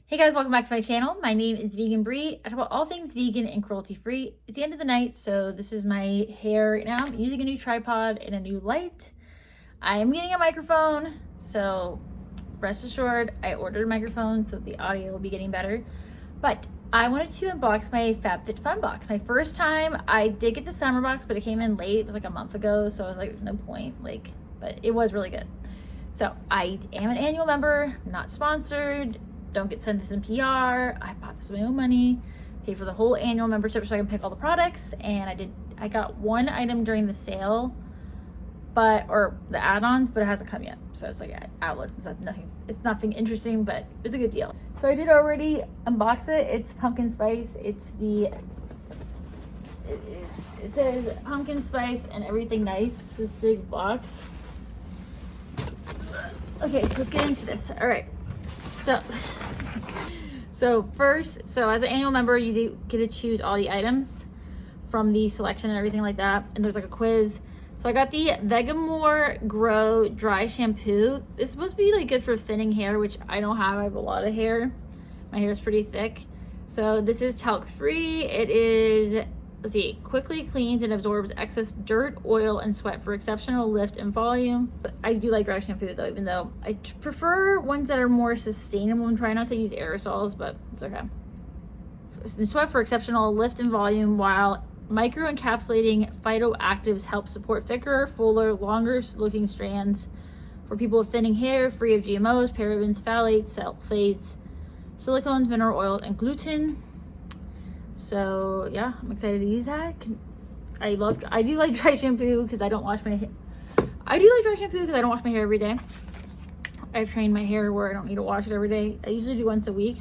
Hey guys, welcome back to my channel. My name is Vegan Bree. I talk about all things vegan and cruelty free. It's the end of the night, so this is my hair right now. I'm using a new tripod and a new light. I am getting a microphone, so rest assured I ordered a microphone so the audio will be getting better. But I wanted to unbox my Fabfitfun box. My first time. I did get the summer box, but it came in late. It was like a month ago, so I was like, no point. But it was really good. So I am an annual member, not sponsored. Don't get sent this in PR. I bought this with my own money, paid for the whole annual membership so I can pick all the products. And I got one item during the sale, or the add-ons, but it hasn't come yet. So it's like outlets and stuff. It's nothing interesting, but it's a good deal. So I did already unbox it. It's pumpkin spice. It says pumpkin spice and everything nice. It's this big box. Okay, so let's get into this. All right. So first, as an annual member, you do get to choose all the items from the selection and everything like that. And there's like a quiz. So I got the Vegamore Grow Dry Shampoo. It's supposed to be like good for thinning hair, which I don't have. I have a lot of hair. My hair is pretty thick. So this is talc free. It is, let's see, quickly cleans and absorbs excess dirt, oil, and sweat for exceptional lift and volume. But I do like dry shampoo though, even though I prefer ones that are more sustainable and try not to use aerosols, but it's okay. Sweat for exceptional lift and volume, while micro-encapsulating phytoactives help support thicker, fuller, longer looking strands for people with thinning hair, free of GMOs, parabens, phthalates, sulfates, silicones, mineral oils, and gluten. So yeah, I'm excited to use that. I do like dry shampoo because I don't wash my hair. I do like dry shampoo because I don't wash my hair every day. I've trained my hair where I don't need to wash it every day. I usually do once a week.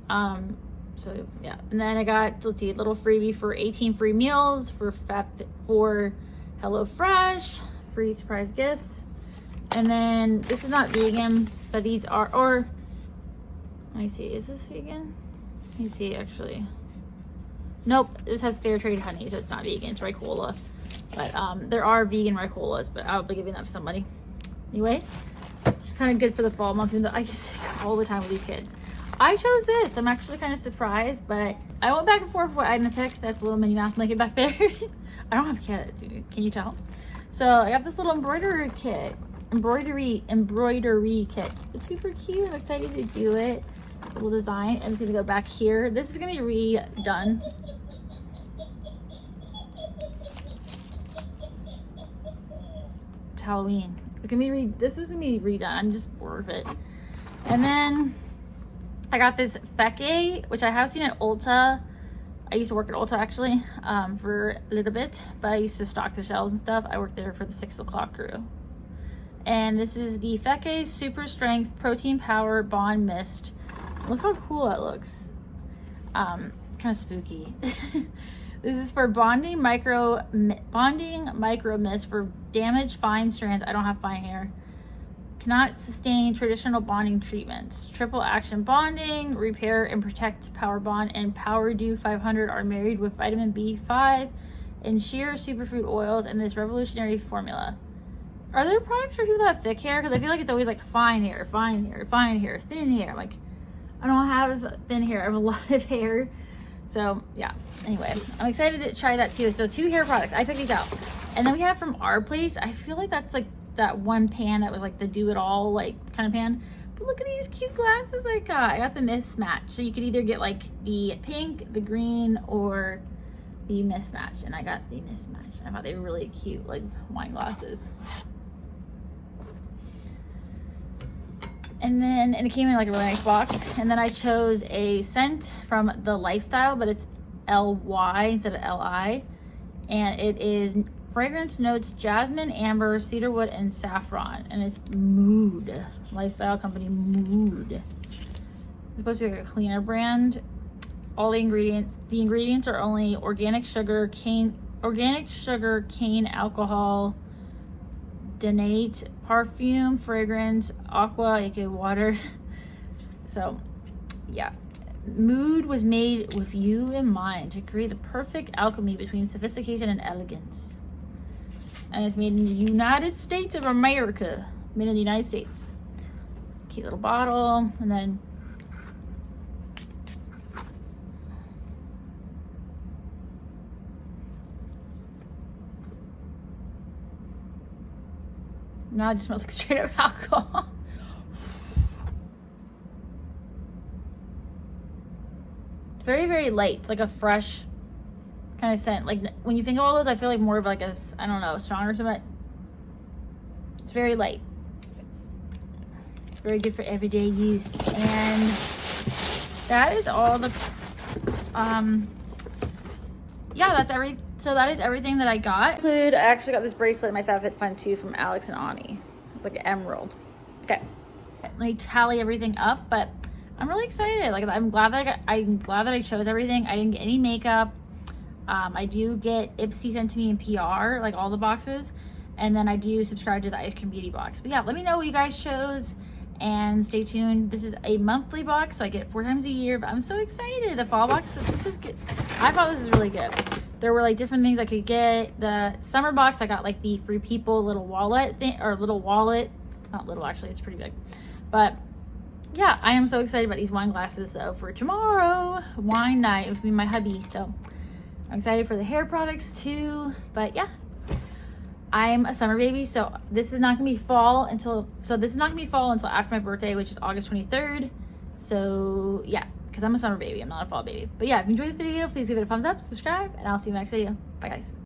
So yeah, and then I got, let's see, a little freebie for 18 free meals for HelloFresh, free surprise gifts. And then this is not vegan, but these are, or let me see, is this vegan? Let me see actually. Nope, this has fair trade honey, so it's not vegan, it's Ricola. But there are vegan Ricolas, but I'll be giving that to somebody. Anyway, kind of good for the fall month, even though I get sick all the time with these kids. I chose this. I'm actually kind of surprised, but I went back and forth what item to pick. That's a little mini mouse blanket back there. I don't have kids, can you tell? So I got this little embroidery kit. Embroidery kit. It's super cute. I'm excited to do it. Little design, and it's gonna go back here. This is gonna be redone. It's Halloween. It's gonna be this is gonna be redone. I'm just bored of it. And then I got this Feke, which I have seen at Ulta. I used to work at Ulta actually for a little bit, but I used to stock the shelves and stuff. I worked there for the 6 o'clock crew. And this is the Feke Super Strength Protein Power Bond Mist. Look how cool that looks. Kind of spooky. This is for bonding micro mist for damaged fine strands. I don't have fine hair. Cannot sustain traditional bonding treatments. Triple action bonding, repair and protect power bond, and Power Dew 500 are married with vitamin B5 and sheer superfood oils in this revolutionary formula. Are there products for people that have thick hair? Because I feel like it's always like fine hair, fine hair, fine hair, thin hair. Like, I don't have thin hair. I have a lot of hair. So yeah, anyway, I'm excited to try that too. So 2 hair products. I picked these out. And then we have from our place. I feel like that's like that one pan that was like the do it all like kind of pan. But look at these cute glasses I got. I got the mismatch. So you could either get like the pink, the green, or the mismatch. And I got the mismatch. I thought they were really cute, like wine glasses. And it came in like a really nice box. And then I chose a scent from the Lifestyle, but it's LY instead of LI. And it is fragrance notes jasmine, amber, cedarwood, and saffron. And it's Mood. Lifestyle company Mood. It's supposed to be like a cleaner brand. All the ingredients are only organic sugar, cane alcohol, denate, perfume, fragrance, aqua, aka water. So yeah, Mood was made with you in mind to create the perfect alchemy between sophistication and elegance. And it's made in the United States of America. Made in the United States. Cute little bottle. And then Now it just smells like straight up alcohol. It's very, very light. It's like a fresh kind of scent. Like when you think of all those, I feel like more of like a, I don't know, stronger something. It's very light. It's very good for everyday use. And that is all the, yeah, so that is everything that I got. I actually got this bracelet in my Fabfitfun too from Alex and Ani. It's like an emerald. Okay, let me tally everything up, but I'm really excited. Like I'm glad that I chose everything. I didn't get any makeup. I do get Ipsy sent to me in PR, like all the boxes, and then I do subscribe to the Ice Cream Beauty box. But yeah, let me know what you guys chose, and stay tuned. This is a monthly box, so I get it 4 times a year, but I'm so excited. The fall box, this was good. I thought this was really good. There were like different things I could get. The summer box, I got like the Free People little wallet thing, or little wallet. Not little, actually, it's pretty big. But yeah, I am so excited about these wine glasses though for tomorrow. Wine night with me and my hubby. So I'm excited for the hair products too. But yeah, I'm a summer baby, so this is not gonna be fall until after my birthday, which is August 23rd. So yeah, because I'm a summer baby, I'm not a fall baby. But yeah, if you enjoyed this video, please give it a thumbs up, subscribe, and I'll see you in the next video. Bye guys.